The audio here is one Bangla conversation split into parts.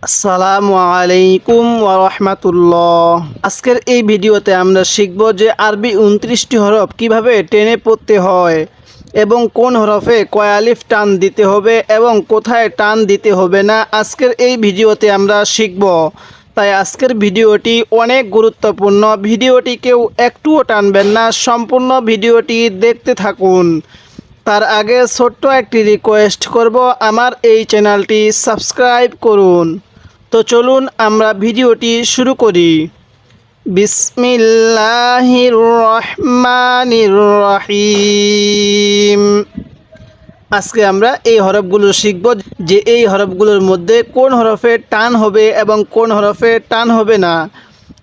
আসসালামু আলাইকুম ওয়া রাহমাতুল্লাহ। আজকের এই ভিডিওতে আমরা শিখব যে আরবি 29টি হরফ কিভাবে টেনে পড়তে হয় এবং কোন হরফে কয় আলিফ টান দিতে হবে এবং কোথায় টান দিতে হবে না। আজকের এই ভিডিওতে আমরা শিখব। তাই আজকের ভিডিওটি অনেক গুরুত্বপূর্ণ। ভিডিওটি কেউ একটুও টানবেন না, সম্পূর্ণ ভিডিওটি দেখতে থাকুন। তার আগে ছোট্ট একটি রিকোয়েস্ট করব, আমার এই চ্যানেলটি সাবস্ক্রাইব করুন। তো চলুন আমরা ভিডিওটি শুরু করি। বিসমিল্লাহির রহমানির রহিম। আজকে আমরা এই হরফগুলো শিখব যে এই হরফগুলোর মধ্যে কোন হরফে টান হবে এবং কোন হরফে টান হবে না।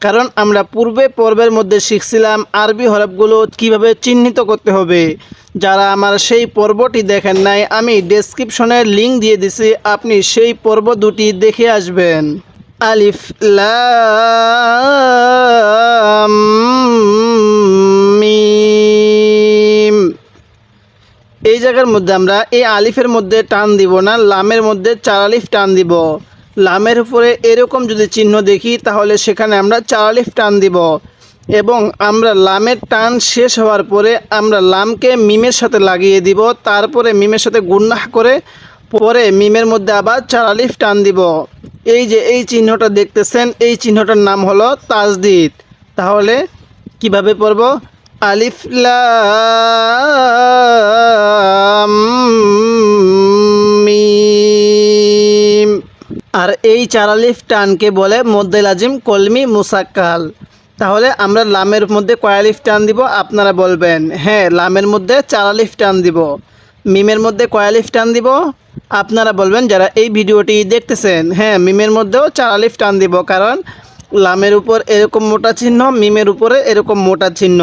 কারণ আমরা পর্বের মধ্যে শিখছিলাম আরবি হরফগুলো কিভাবে চিহ্নিত করতে হবে। যারা আমার সেই পর্বটি দেখেন নাই, আমি ডেসক্রিপশনে লিংক দিয়ে দিছি, আপনি সেই পর্ব দুটি দেখে আসবেন। আলিফ লাম মিম। এই জায়গার মধ্যে আমরা এই আলিফের মধ্যে টান দিব না, লামের মধ্যে 4 আলিফ টান দিব। লামের উপরে এরকম যদি চিহ্ন দেখি তাহলে সেখানে আমরা 4 আলিফ টান দিব এবং আমরা লামের টান শেষ হওয়ার পরে আমরা লামকে মিমের সাথে লাগিয়ে দিব, তারপরে মিমের সাথে গুন্নাহ করে পরে মিমের মধ্যে আবার 4 আলিফ টান দিব। এই যে এই চিহ্নটা দেখতেছেন, এই চিহ্নটার নাম হলো তাজদিদ। তাহলে কিভাবে পড়ব? আলিফ লাম মিম। আর এই 4 আলিফ টানকে বলে মদ্দে লাজিম কলমি মুসাক্কাল। তাহলে আমরা লামের মধ্যে কয় আলিফ টান দিব আপনারা বলবেন? হ্যাঁ, লামের মধ্যে 4 আলিফ টান দিব। মিমের মধ্যে কয় আলিফ টান দিব আপনারা বলবেন যারা এই ভিডিওটি দেখতেছেন? হ্যাঁ, মিমের মধ্যেও 4 আলিফ টান দিব, কারণ লামের উপর এরকম মোটা চিহ্ন, মিমের উপরে এরকম মোটা চিহ্ন,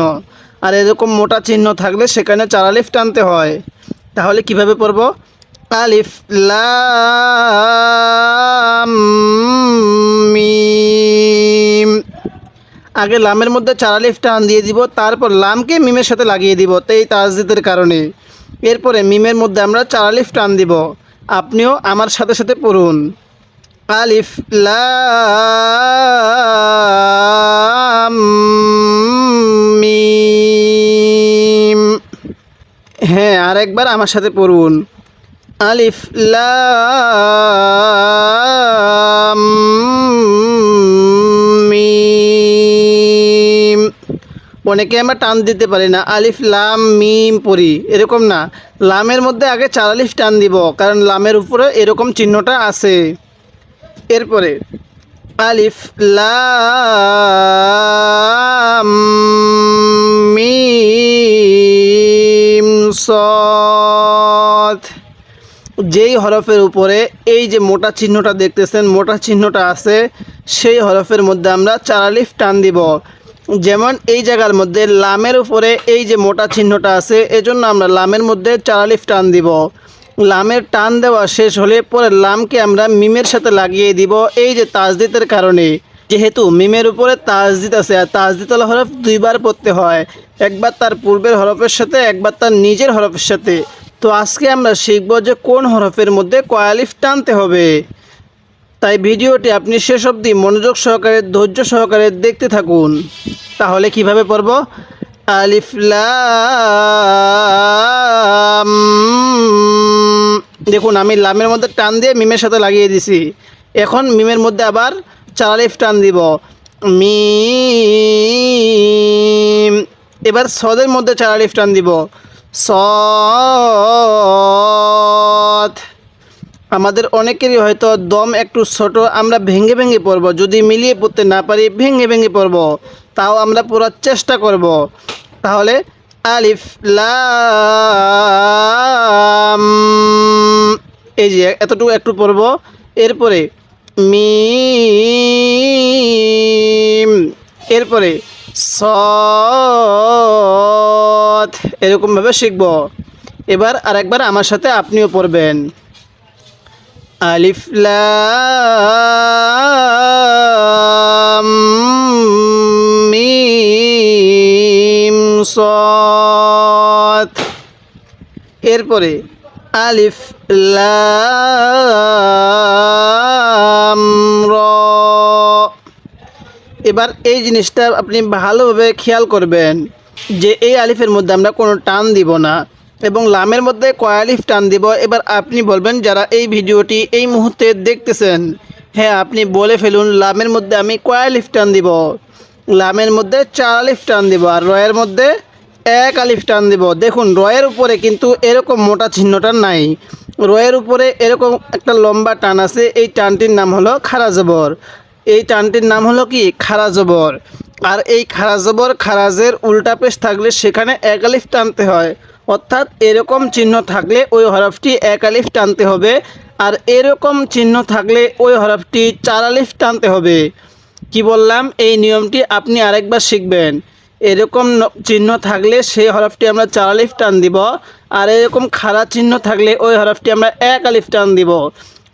আর এরকম মোটা চিহ্ন থাকলে সেখানে 4 আলিফ টানতে হয়। তাহলে কিভাবে পড়ব? আলিফ লাম মিম। আগে লামের মধ্যে 4 আলিফ টান দিয়ে দিব, তারপর লামকে মিমের সাথে লাগিয়ে দিব, এই তাজদিদের কারণে। এরপরে মিমের মধ্যে আমরা 4 আলিফ টান দিব। আপনিও আমার সাথে সাথে পড়ুন। আলিফ লাম মিম। হ্যাঁ, আরেকবার আমার সাথে পড়ুন। আলিফ লাম মিম। অনেকে আমরা টান দিতে পারি না, আলিফ লাম মিম পড়ি, এরকম না। লামের মধ্যে আগে 4 আলিফ টান দিব, কারণ লামের উপরে এরকম চিহ্নটা আছে। এরপরে আলিফ লাম মিম সাদ। যেই হরফের উপরে এই যে মোটা চিহ্নটা দেখতেছেন, মোটা চিহ্নটা আছে, সেই হরফের মধ্যে আমরা 4 আলিফ টান দিব। যেমন এই জায়গার মধ্যে লামের উপরে এই যে মোটা চিহ্নটা আছে, এজন্য আমরা লামের মধ্যে 4 আলিফ টান দিব। লামের টান দেওয়া শেষ হলে পরে লামকে আমরা মিমের সাথে লাগিয়ে দিব, এই যে তাজদিদের কারণে। যেহেতু মিমের উপরে তাজদিদ আছে, আর তাজদিদওয়ালা হরফ দুইবার পড়তে হয়, একবার তার পূর্বের হরফের সাথে, একবার তার নিজের হরফের সাথে। তো আজকে আমরা শিখব যে কোন হরফের মধ্যে কয় আলিফ টানতে হবে। তাই ভিডিওটি আপনি শেষ অবধি মনোযোগ সহকারে, ধৈর্য সহকারে দেখতে থাকুন। তাহলে কিভাবে পড়ব? আলিফ লাম। দেখুন, আমি লামের মধ্যে টান দিয়ে মিমের সাথে লাগিয়ে দিছি। এখন মিমের মধ্যে আবার 4 আলিফ টান দিব, মিম। এবার সদের মধ্যে 4 আলিফ টান দিব, সদ। আমাদের অনেকেরই হয়তো দম একটু ছোট, আমরা ভেঙে ভেঙে পড়ব। যদি মিলিয়ে পড়তে না পারি ভেঙে ভেঙে পড়ব, তাও আমরা পড়ার চেষ্টা করব। তাহলে আলিফ লাম, এই যে এতটুকু একটু পড়ব। এরপরে মিম, এরপরে সদ, এরকমভাবে শিখব। এবার আরেকবার আমার সাথে আপনিও পড়বেন। আলিফ লাম মিম সাদ। এরপরে আলিফ লাম এবার এই জিনিসটা আপনি ভালোভাবে খেয়াল করবেন যে এই আলিফের মধ্যে আমরা কোনো টান দিব না এবং লামের মধ্যে কয় আলিফ টান দিব। এবার আপনি বলবেন যারা এই ভিডিওটি এই মুহূর্তে দেখতেছেন, হ্যাঁ আপনি বলে ফেলুন লামের মধ্যে আমি কয় আলিফ টান দিব। লামের মধ্যে 4 আলিফ টান দিব আর রয়ের মধ্যে 1 আলিফ টান দিব। দেখুন রয়ের উপরে কিন্তু এরকম মোটা চিহ্নটা নাই, রয়ের উপরে এরকম একটা লম্বা টান আছে, এই টানটির নাম হলো খাড়া জবর। এই টানটির নাম হলো কি খাড়া জবর। আর এই খাড়া জবর খারাজের উল্টা পেশ থাকলে সেখানে 1 আলিফ টানতে হয়, অর্থাৎ এরকম চিহ্ন থাকলে ওই হরফটি 1 আলিফ টানতে হবে আর এরকম চিহ্ন থাকলে ওই হরফটি 4 আলিফ টানতে হবে। কি বললাম, এই নিয়মটি আপনি আরেকবার শিখবেন। এরকম চিহ্ন থাকলে সেই হরফটি আমরা 4 আলিফ টান দিব আর এরকম খাড়া চিহ্ন থাকলে ওই হরফটি আমরা 1 আলিফ টান দিব।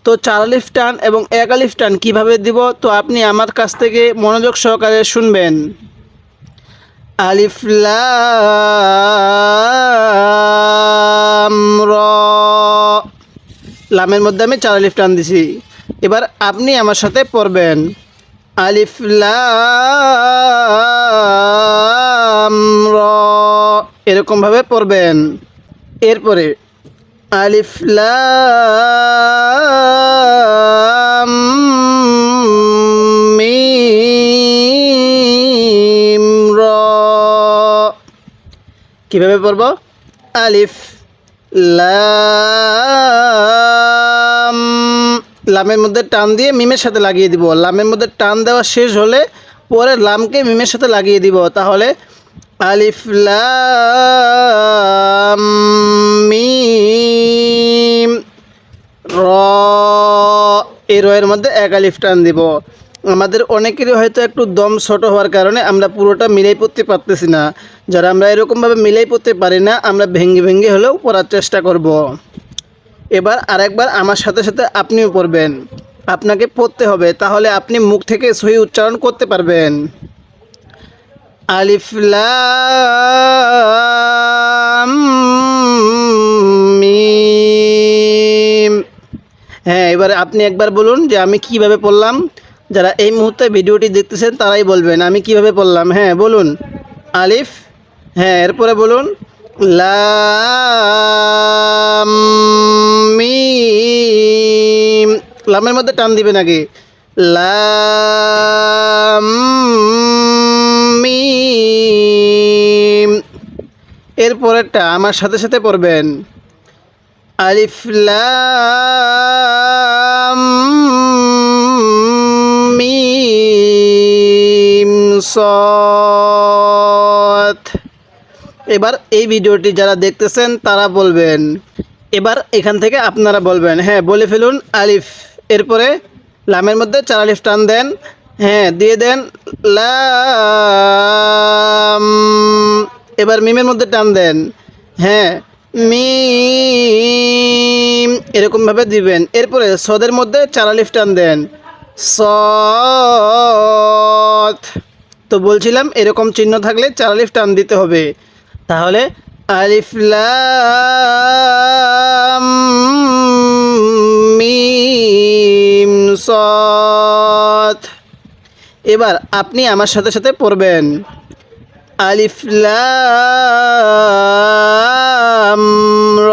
তো 4 আলিফ টান এবং 1 আলিফ টান কীভাবে দিব, তো আপনি আমার কাছ থেকে মনোযোগ সহকারে শুনবেন। আলিফ লাম র, লামের মধ্যে আমি 4 আলিফ টান দিছি। এবার আপনি আমার সাথে পড়বেন আলিফ লাম র, এরকমভাবে পড়বেন। এরপরে আলিফ লাম মিম র, কীভাবে পড়ব, আলিফ লাম, লামের মধ্যে টান দিয়ে মিমের সাথে লাগিয়ে দিব। লামের মধ্যে টান দেওয়া শেষ হলে পরে লামকে মিমের সাথে লাগিয়ে দিব, তাহলে আলিফ লাম মিম র, এই রয়ের মধ্যে 1 আলিফ টান দিব। আমাদের অনেকেরই হয়তো একটু দম ছোট হওয়ার কারণে আমরা পুরোটা মিলাই পড়তে পারতেছি না। যারা আমরা এরকমভাবে মিলাই পড়তে পারি না, আমরা ভেঙ্গে ভেঙ্গে হলেও পড়ার চেষ্টা করব। এবার আরেকবার আমার সাথে সাথে আপনিও পড়বেন, আপনাকে পড়তে হবে, তাহলে আপনি মুখ থেকে সহি উচ্চারণ করতে পারবেন। আলিফ লাম মিম, হ্যাঁ এবারে আপনি একবার বলুন যে আমি কিভাবে পড়লাম। যারা এই মুহূর্তে ভিডিওটি দেখতেছেন তারাই বলবেন আমি কিভাবে পড়লাম। হ্যাঁ বলুন আলিফ, হ্যাঁ এরপরে বলুন লাম মিম, লামের মধ্যে টান দিবেন আগে, লাম মিম। এরপরেরটা আমার সাথে সাথে পড়বেন আলিফ লাম মিম সাদ। এবার এই ভিডিওটি যারা দেখতেছেন তারা বলবেন। এবার এখান থেকে আপনারা বলবেন, হ্যাঁ বলে ফেলুন আলিফ, এরপরে লামের মধ্যে 4 আলিফ টান দেন, হ্যাঁ দিয়ে দেন লাম, এবার মিমের মধ্যে টান দেন, হ্যাঁ মিম, এরকমভাবে দিবেন। এরপরে সদের মধ্যে 4 আলিফ টান দেন, সদ। তো বলছিলাম এরকম চিহ্ন থাকলে 4 আলিফ টান দিতে হবে, তাহলে আলিফ লাম মিম সাদ। এবার আপনি আমার সাথে সাথে পড়বেন আলিফ লাম র,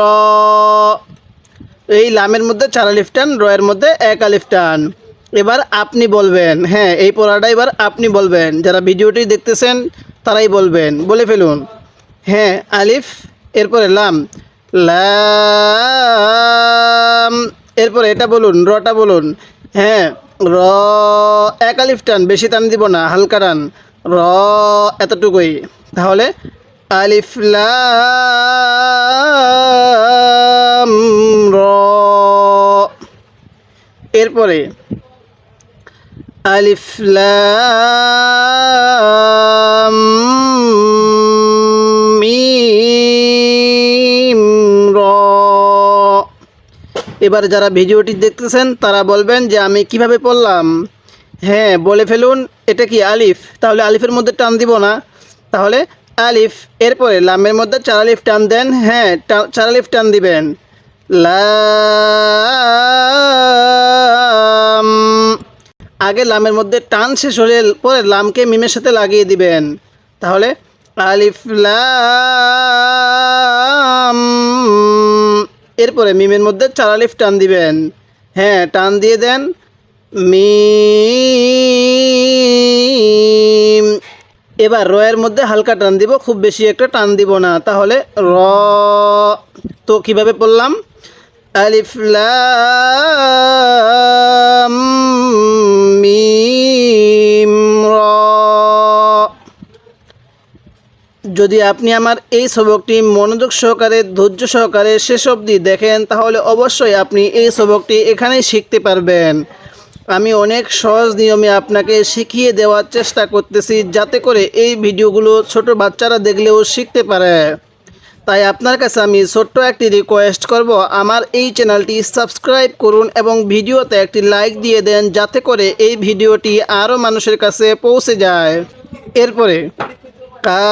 এই লামের মধ্যে 4 আলিফ টান, রয়ের মধ্যে 1 আলিফ টান। এবার আপনি বলবেন, হ্যাঁ এই পড়াটা এবার আপনি বলবেন, যারা ভিডিওটি দেখতেছেন তারাই বলবেন, বলে ফেলুন। হ্যাঁ আলিফ, এরপরে লাম, লাম, এরপরে এটা বলুন রটা বলুন, হ্যাঁ র, 1 আলিফ টান, বেশি টান দিব না, হালকা টান, র এতটুকুই, তাহলে আলিফ লাম র। এরপরে আলিফ লাম মিম র। এবার যারা ভিডিওটি দেখতেছেন তারা বলবেন যে আমি কিভাবে পড়লাম। হ্যাঁ বলে ফেলুন, এটা কি আলিফ, তাহলে আলিফের মধ্যে টান দিব না, তাহলে আলিফ, এরপরে লামের মধ্যে 4 আলিফ টান দেন, হ্যাঁ 4 আলিফ টান দিবেন, লাম। আগে লামের মধ্যে টান শেষ হলে পরে লামকে মিমের সাথে লাগিয়ে দিবেন। তাহলে আলিফ লাম, এরপরে মিমের মধ্যে 4 আলিফ টান দিবেন। হ্যাঁ, টান দিয়ে দেন মিম। এবার রয়ের মধ্যে হালকা টান দিব, খুব বেশি একটা টান দিব না। তাহলে র। তো কিভাবে পড়লাম? আলিফ লাম মিম র। যদি আপনি আমার এই সবকটি মনোযোগ সহকারে ধৈর্য সহকারে শেষ অবধি দেখেন তাহলে অবশ্যই আপনি এই সবকটি এখানেই শিখতে পারবেন। আমি অনেক সহজ নিয়মে আপনাকে শিখিয়ে দেওয়ার চেষ্টা করতেছি যাতে করে এই ভিডিওগুলো ছোট বাচ্চারা দেখলেও শিখতে পারে। তাই আপনার কাছে আমি ছোট্ট একটি রিকোয়েস্ট করব, আমার এই চ্যানেলটি সাবস্ক্রাইব করুন এবং ভিডিওতে একটি লাইক দিয়ে দেন যাতে করে এই ভিডিওটি আরও মানুষের কাছে পৌঁছে যায়। এরপরে কাফ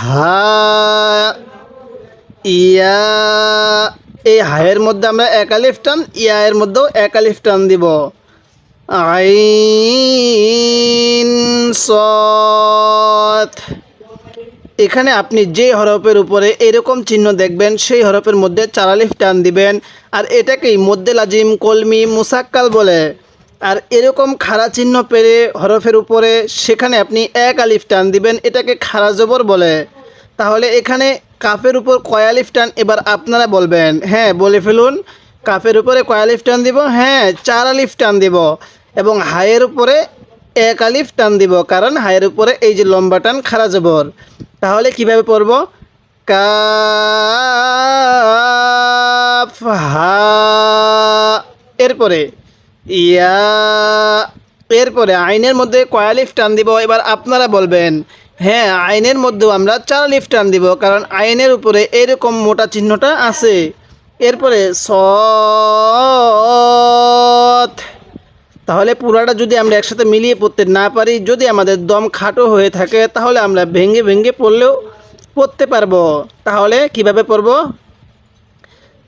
হা ইয়া, এই হায়ের মধ্যে আমরা 1 আলিফ টান, ইয়া এর মধ্যেও 1 আলিফ টান দিব। আইন সদ, এখানে আপনি যে হরফের উপরে এরকম চিহ্ন দেখবেন সেই হরফের মধ্যে 4 আলিফ টান দিবেন। আর এটাকেই মদ্দে লাজিম কলমি মুসাক্কাল বলে। আর এরকম খাড়া চিহ্ন পেরে হরফের উপরে সেখানে আপনি 1 আলিফ টান দিবেন, এটাকে খাড়া জবর বলে। তাহলে এখানে কাফের উপর কয় আলিফ টান এবার আপনারা বলবেন? হ্যাঁ, বলে ফেলুন। কাফের উপরে কয় আলিফ টান দিব? হ্যাঁ, 4 আলিফ টান দিব। এবং হায়ের উপরে 1 আলিফ টান দিব, কারণ হায়ের উপরে এই যে লম্বা টান খাড়া জবর। তাহলে কিভাবে পড়ব? কাফ হা, এরপরে ইয়া, এরপরে আইনের মধ্যে কয় আলিফ টান দিব এবার আপনারা বলবেন? হ্যাঁ, আইনের মধ্যেও আমরা 4 আলিফ টান দিব, কারণ আইনের উপরে এরকম মোটা চিহ্নটা আছে। এরপরে সৎ। তাহলে পুরাটা যদি আমরা একসাথে মিলিয়ে পড়তে না পারি, যদি আমাদের দম খাটো হয়ে থাকে তাহলে আমরা ভেঙে ভেঙে পড়লেও পড়তে পারবো। তাহলে কিভাবে পড়ব?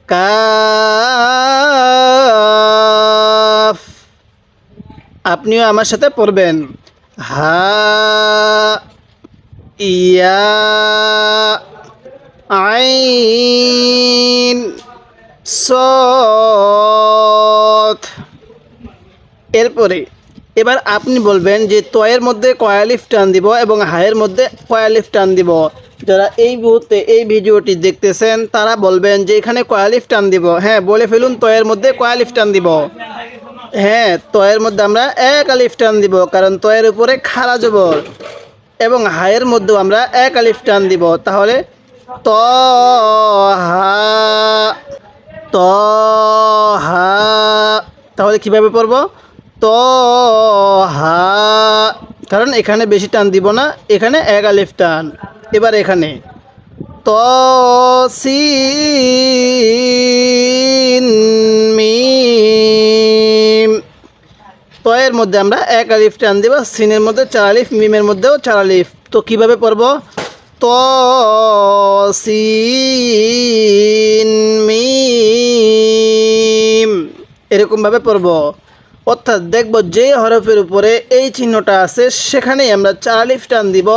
কাফ, আপনিও আমার সাথে পড়বেন। হা ইয়া আইন সদ। এরপরে এবার আপনি বলবেন যে তয়ের মধ্যে কয় আলিফ টান দিব এবং হায়ের মধ্যে কয় আলিফ টান দিব। যারা এই মুহূর্তে এই ভিডিওটি দেখতেছেন তারা বলবেন যে এখানে কয় আলিফ টান দিব। হ্যাঁ, বলে ফেলুন তয়ের মধ্যে কয় আলিফ টান দিব। হ্যাঁ, তয়ের মধ্যে আমরা 1 আলিফ টান দিব, কারণ তয়ের উপরে খাড়া জবর। এবং হায়ের মধ্যেও আমরা 1 আলিফ টান দিব। তাহলে ত হা, ত হা। তাহলে কিভাবে পড়ব? ত হা, কারণ এখানে বেশি টান দিব না, এখানে 1 আলিফ টান। এবার এখানে ত সিন মিম, তয়ের মধ্যে আমরা 1 আলিফ টান দিব, সিনের মধ্যে 4 আলিফ, মিমের মধ্যেও 4 আলিফ। তো কিভাবে পড়ব? ত সিন মিম, এরকমভাবে পড়ব। অর্থাৎ দেখব যে হরফের উপরে এই চিহ্নটা আছে সেখানেই আমরা 4 আলিফ টান দিব,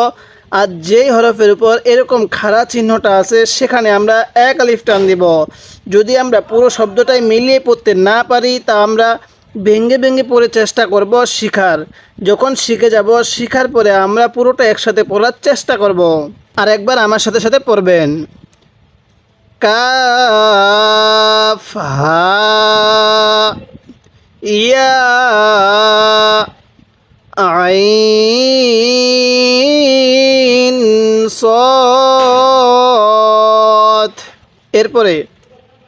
আর যেই হরফের উপর এরকম খাড়া চিহ্নটা আছে সেখানে আমরা 1 আলিফ টান দিব। যদি আমরা পুরো শব্দটাই মিলিয়ে পড়তে না পারি তা আমরা ভেঙে ভেঙে পড়ে চেষ্টা করব শিখার। যখন শিখে যাব, শিখার পরে আমরা পুরোটা একসাথে পড়ার চেষ্টা করব। আর একবার আমার সাথে সাথে পড়বেন। কাফ হা ইয়া আইন সদ, এরপরে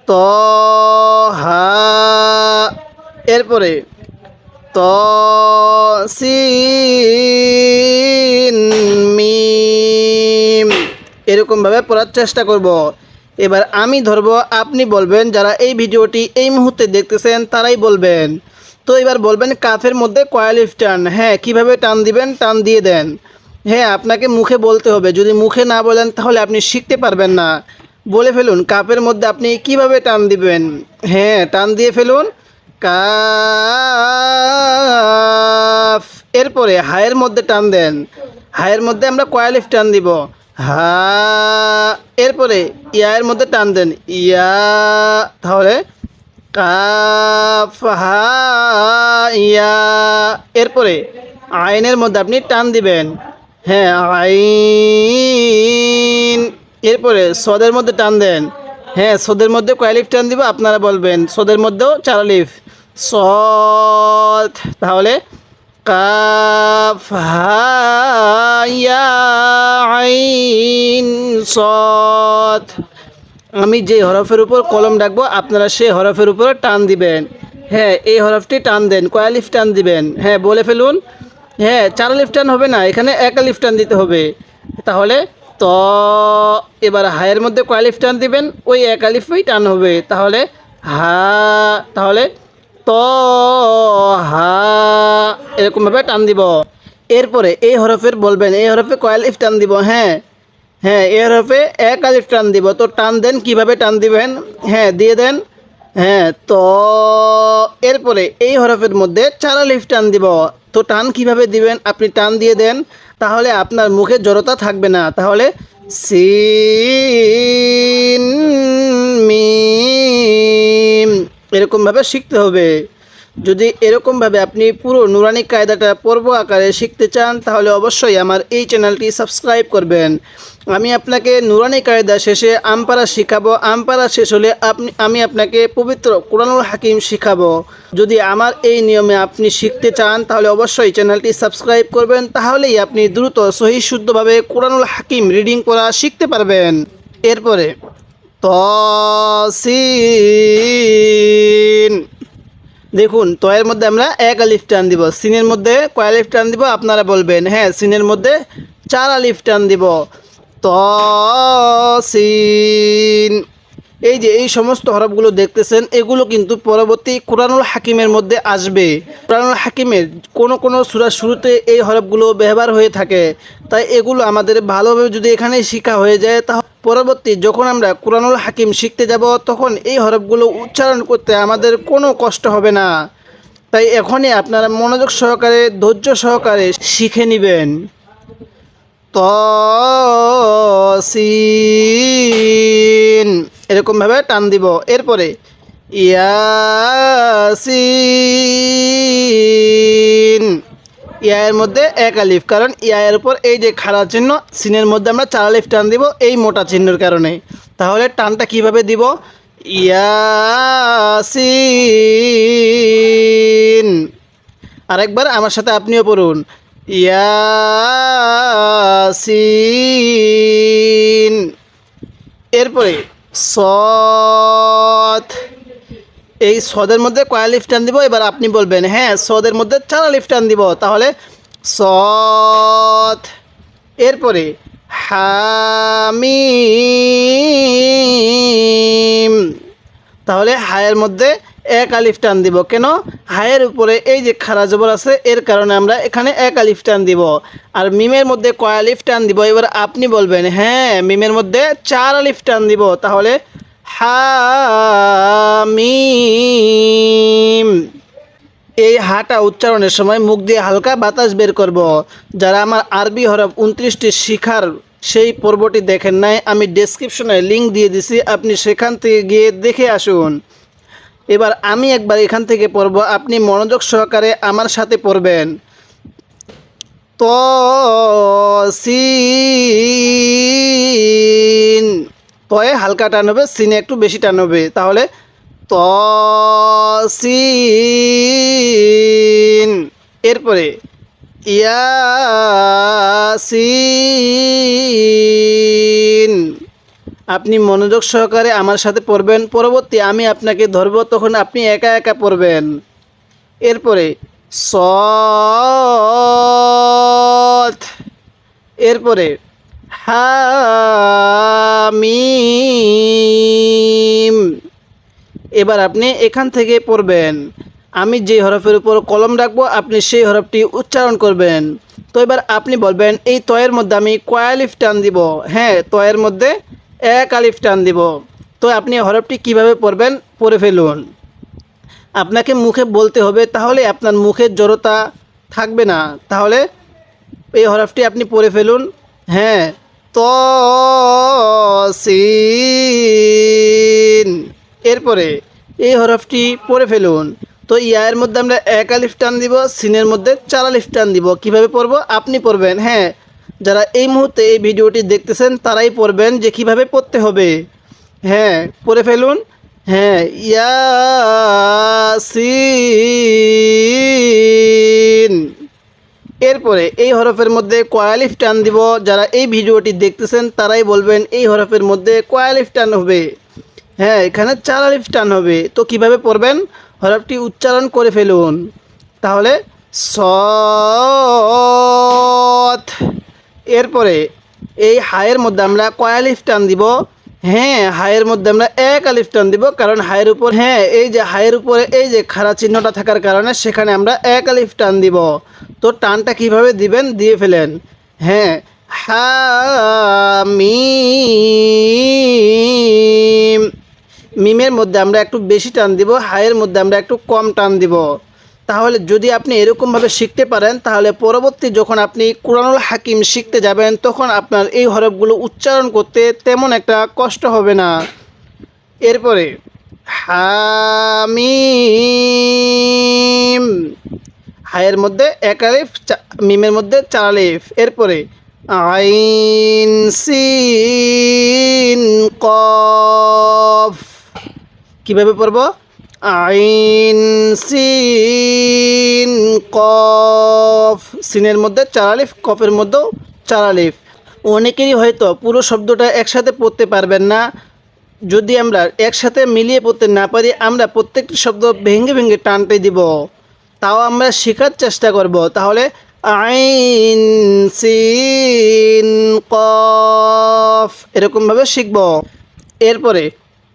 ত হা, এরপরে ত সিন মিম, এরকমভাবে পড়ার চেষ্টা করব। এবার আমি ধরবো, আপনি বলবেন। যারা এই ভিডিওটি এই মুহূর্তে দেখতেছেন তারাই বলবেন। তো এবার বলবেন কাফের মধ্যে কয় আলিফ টান। হ্যাঁ, কিভাবে টান দিবেন? টান দিয়ে দেন। হ্যাঁ, আপনাকে মুখে বলতে হবে, যদি মুখে না বলেন তাহলে আপনি শিখতে পারবেন না। বলে ফেলুন কাফের মধ্যে আপনি কিভাবে টান দিবেন। হ্যাঁ, টান দিয়ে ফেলুন। কাফ। এরপরে হায়ের মধ্যে টান দেন, হায়ের মধ্যে আমরা কয় আলিফ টান দিব? হা। এরপরে ইয়ার মধ্যে টান দেন, ইয়া। তাহলে কাফ হা ইয়া। এরপরে আইনের মধ্যে আপনি টান দিবেন, হ্যাঁ আইন। এরপরে সদের মধ্যে টান দেন, হ্যাঁ সদের মধ্যে কয় আলিফ টান দিব আপনারা বলবেন? সদের মধ্যেও 4 আলিফ, সদ। তাহলে কাফ হা ইয়া আইন সদ। আমি যে হরফের উপর কলম রাখবো আপনারা সেই হরফের উপর টান দিবেন, হ্যাঁ এই হরফটি টান দেন। কয় আলিফ টান দিবেন? হ্যাঁ বলে ফেলুন। হ্যাঁ 4 আলিফ টান হবে না, এখানে 1 আলিফ টান দিতে হবে। তাহলে ত। এবার হায়ের মধ্যে কয় আলিফ টান দিবেন? ওই 1 আলিফই টান হবে। তাহলে হা। তাহলে ত হা, এরকমভাবে টান দিব। এরপরে এই হরফের বলবেন এই হরফে কয় আলিফ টান দিব? হ্যাঁ হ্যাঁ এই হরফে 1 আলিফ টান দিব। তো টান দেন, কিভাবে টান দিবেন? হ্যাঁ দিয়ে দেন, হ্যাঁ তো। এরপরে এই হরফের মধ্যে 4 আলিফ টান দিব। তো টান কিভাবে দিবেন? আপনি টান দিয়ে দেন, তাহলে আপনার মুখে জড়তা থাকবে না। তাহলে সিন মিম, এরকমভাবে শিখতে হবে। যদি এরকমভাবে আপনি পুরো নুরানি কায়দাটা পর্ব আকারে শিখতে চান তাহলে অবশ্যই আমার এই চ্যানেলটি সাবস্ক্রাইব করবেন। আমি আপনাকে নুরানি কায়দা শেষে আমপারা শিখাবো। আমপারা শেষ হলে আমি আপনাকে পবিত্র কুরআনুল হাকিম শিখাবো। যদি আমার এই নিয়মে আপনি শিখতে চান তাহলে অবশ্যই চ্যানেলটি সাবস্ক্রাইব করবেন, তাহলেই আপনি দ্রুত সহি শুদ্ধভাবে কুরআনুল হাকিম রিডিং করা শিখতে পারবেন। এরপরে তসিন, দেখুন তয়ের মধ্যে আমরা 1 আলিফ টান দিব। সিনের মধ্যে কয় আলিফ টান দিব আপনারা বলবেন? হ্যাঁ সিনের মধ্যে 4 আলিফ টান দিব। তসিন। এই যে এই সমস্ত হরফগুলো দেখতেছেন এগুলো কিন্তু পরবর্তী কুরআনুল হাকিমের মধ্যে আসবে। কুরআনুল হাকিমের কোনো সূরার শুরুতে এই হরফগুলো ব্যবহার হয়ে থাকে, তাই এগুলো আমাদের ভালোভাবে যদি এখানে শেখা হয়ে যায় তাহলে পরবর্তী যখন আমরা কুরআনুল হাকিম শিখতে যাব তখন এই হরফগুলো উচ্চারণ করতে আমাদের কোনো কষ্ট হবে না। তাই এখনই আপনারা মনোযোগ সহকারে ধৈর্য সহকারে শিখে নেবেন। তসিন, এরকমভাবে টান দিব। এরপরে ইয়াসিন, ইয়ার মধ্যে 1 আলিফ, কারণ ইয়ার উপর এই যে খাড়া চিহ্ন, সিনের মধ্যে আমরা 4 আলিফ টান দিব এই মোটা চিহ্নের কারণে। তাহলে টানটা কিভাবে দিব? ইয়াসিন। আরেকবার আমার সাথে আপনিও পড়ুন, ইয়াসিন। এরপরে সদ, এই সদের মধ্যে কয় আলিফ টান দিব এবার আপনি বলবেন? হ্যাঁ সদের মধ্যে 4 আলিফ টান দিব। তাহলে সদ। এরপরে হামিম, তাহলে হায়ের মধ্যে 1 আলিফ টান দিব। কেন? হায়ের উপরে এই যে খাড়া জবর আছে এর কারণে আমরা এখানে 1 আলিফ টান দিব। আর মিমের মধ্যে কয় আলিফ টান দিব এবার আপনি বলবেন? হ্যাঁ মিমের মধ্যে 4 আলিফ টান দিব। তাহলে হামিম। এই হাটা উচ্চারণের সময় মুখ দিয়ে হালকা বাতাস বের করব। যারা আমার আরবি হরফ 29টি শিখার সেই পর্বটি দেখেন নাই, আমি ডেসক্রিপশনে লিঙ্ক দিয়ে দিছি, আপনি সেখান থেকে গিয়ে দেখে আসুন। এবার আমি একবার এখান থেকে পড়ব, আপনি মনোযোগ সহকারে আমার সাথে পড়বেন। তসিন, তয়ে হালকা টান হবে, সিনে একটু বেশি টান হবে। তাহলে তসিন। এরপরে ইয়াসিন, আপনি মনোযোগ সহকারে আমার সাথে পড়বেন। পরবর্তী আমি আপনাকে ধরব, তখন আপনি একা একা পড়বেন। এরপরে সদ। এরপরে হামিম। এবার আপনি এখান থেকে পড়বেন। আমি যে হরফের উপর কলম রাখবো আপনি সেই হরফটি উচ্চারণ করবেন। তো এবার আপনি বলবেন এই তয়ের মধ্যে আমি কয় আলিফ টান দিব? হ্যাঁ তয়ের মধ্যে 1 আলিফ টান দিব। তো আপনি হরফটি কিভাবে পড়বেন পড়ে ফেলুন। আপনাকে মুখে বলতে হবে, তাহলে আপনার মুখের জড়তা থাকবে না। তাহলে এই হরফটি আপনি পড়ে ফেলুন। হ্যাঁ, ত সিন। এরপরে এই হরফটি পড়ে ফেলুন। তো ইয়ার মধ্যে আমরা এক আলিফ টান দিব, সিনের মধ্যে 4 আলিফ টান দিব। কিভাবে পড়ব আপনি পড়বেন। হ্যাঁ, যারা এই মুহূর্তে এই ভিডিওটি দেখতেছেন তারাই পড়বেন যে কিভাবে পড়তে হবে। হ্যাঁ, পড়ে ফেলুন। হ্যাঁ, ইয়াসিন। এরপরে এই হরফের মধ্যে কয় আলিফ টান দিব, যারা এই ভিডিওটি দেখতেছেন তারাই বলবেন এই হরফের মধ্যে কয় আলিফ টান হবে। হ্যাঁ, এখানে 4 আলিফ টান হবে। তো কিভাবে পড়বেন, হরফটি উচ্চারণ করে ফেলুন। তাহলে সৎ। এরপরে এই হায়ের মধ্যে আমরা কয় আলিফ টান দিব। হ্যাঁ, হায়ের মধ্যে আমরা এক আলিফ টান দিব, কারণ হায়ের উপর, হ্যাঁ, এই যে হায়ের উপরে এই যে খাড়া চিহ্নটা থাকার কারণে সেখানে আমরা এক আলিফ টান দিব। তো টানটা কিভাবে দিবেন, দিয়ে ফেলেন। হ্যাঁ, হামিম। মিমের মধ্যে আমরা একটু বেশি টান দিব, হায়ের মধ্যে আমরা একটু কম টান দিব। তাহলে যদি আপনি এরকমভাবে শিখতে পারেন, তাহলে পরবর্তী যখন আপনি কুরআনুল হাকিম শিখতে যাবেন তখন আপনার এই হরফগুলো উচ্চারণ করতে তেমন একটা কষ্ট হবে না। এরপরে হামিম। হায়ের মধ্যে এক আলিফ, মিমের মধ্যে 4 আলিফ। এরপরে আইন সিন কফ। কিভাবে পড়ব, আইন সিন কফ। সিনের মধ্যে 4 আলিফ, কফের মধ্যেও 4 আলিফ। অনেকেরই হয়তো পুরো শব্দটা একসাথে পড়তে পারবেন না। যদি আমরা একসাথে মিলিয়ে পড়তে না পারি, আমরা প্রত্যেকটি শব্দ ভেঙে ভেঙে টানতে দিব, তাও আমরা শেখার চেষ্টা করব। তাহলে আইন সিন কফ এরকমভাবে শিখব। এরপরে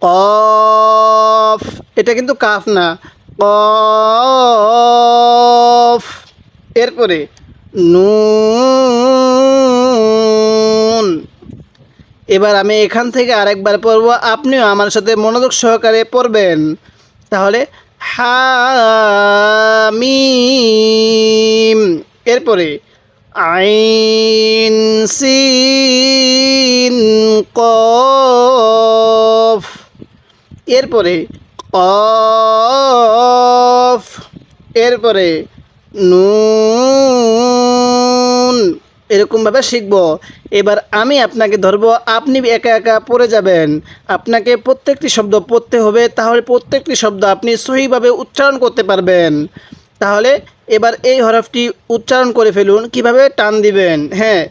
কফ, এটা কিন্তু কাফ না, কফ। এরপরে নুন। এবার আমি এখান থেকে আরেকবার পড়ব, আপনিও আমার সাথে মনোযোগ সহকারে পড়বেন। তাহলে হামিম। এরপরে আইন সিন কফ। এরপরে কফ। এরপরে নুন। এরকমভাবে শিখব। এবার আমি আপনাকে ধরবো, আপনি একা একা পড়ে যাবেন। আপনাকে প্রত্যেকটি শব্দ পড়তে হবে, তাহলে প্রত্যেকটি শব্দ আপনি সহিভাবে উচ্চারণ করতে পারবেন। তাহলে এবার এই হরফটি উচ্চারণ করে ফেলুন, কিভাবে টান দিবেন। হ্যাঁ,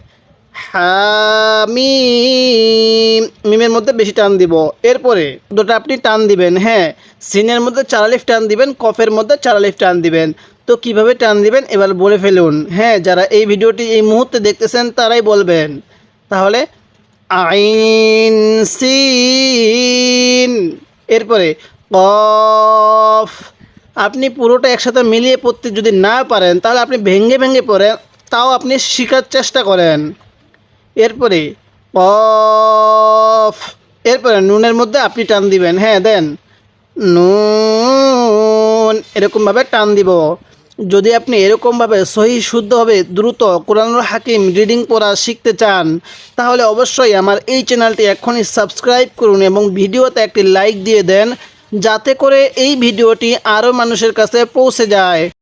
হামিম। মিমের মধ্যে বেশি টান দিব। এরপরে দুটো আপনি টান দিবেন। হ্যাঁ, সিনের মধ্যে 4 আলিফ টান দিবেন, কফের মধ্যে 4 আলিফ টান দিবেন। তো কিভাবে টান দিবেন এবার বলে ফেলুন। হ্যাঁ, যারা এই ভিডিওটি এই মুহূর্তে দেখতেছেন তারাই বলবেন। তাহলে আইন সিন। এরপরে কফ। আপনি পুরোটা একসাথে মিলিয়ে পড়তে যদি না পারেন, তাহলে আপনি ভেঙে ভেঙে পড়েন, তাও আপনি শেখার চেষ্টা করেন। এরপরে কফ। এরপরে নুনের মধ্যে আপনি টান দিবেন। হ্যাঁ, দেন নুন, এরকমভাবে টান দিব। যদি আপনি এরকমভাবে সহি শুদ্ধভাবে দ্রুত কুরআনুল হাকিম রিডিং পড়া শিখতে চান, তাহলে অবশ্যই আমার এই চ্যানেলটি এখনই সাবস্ক্রাইব করুন এবং ভিডিওতে একটি লাইক দিয়ে দেন, যাতে করে এই ভিডিওটি আরও মানুষের কাছে পৌঁছে যায়।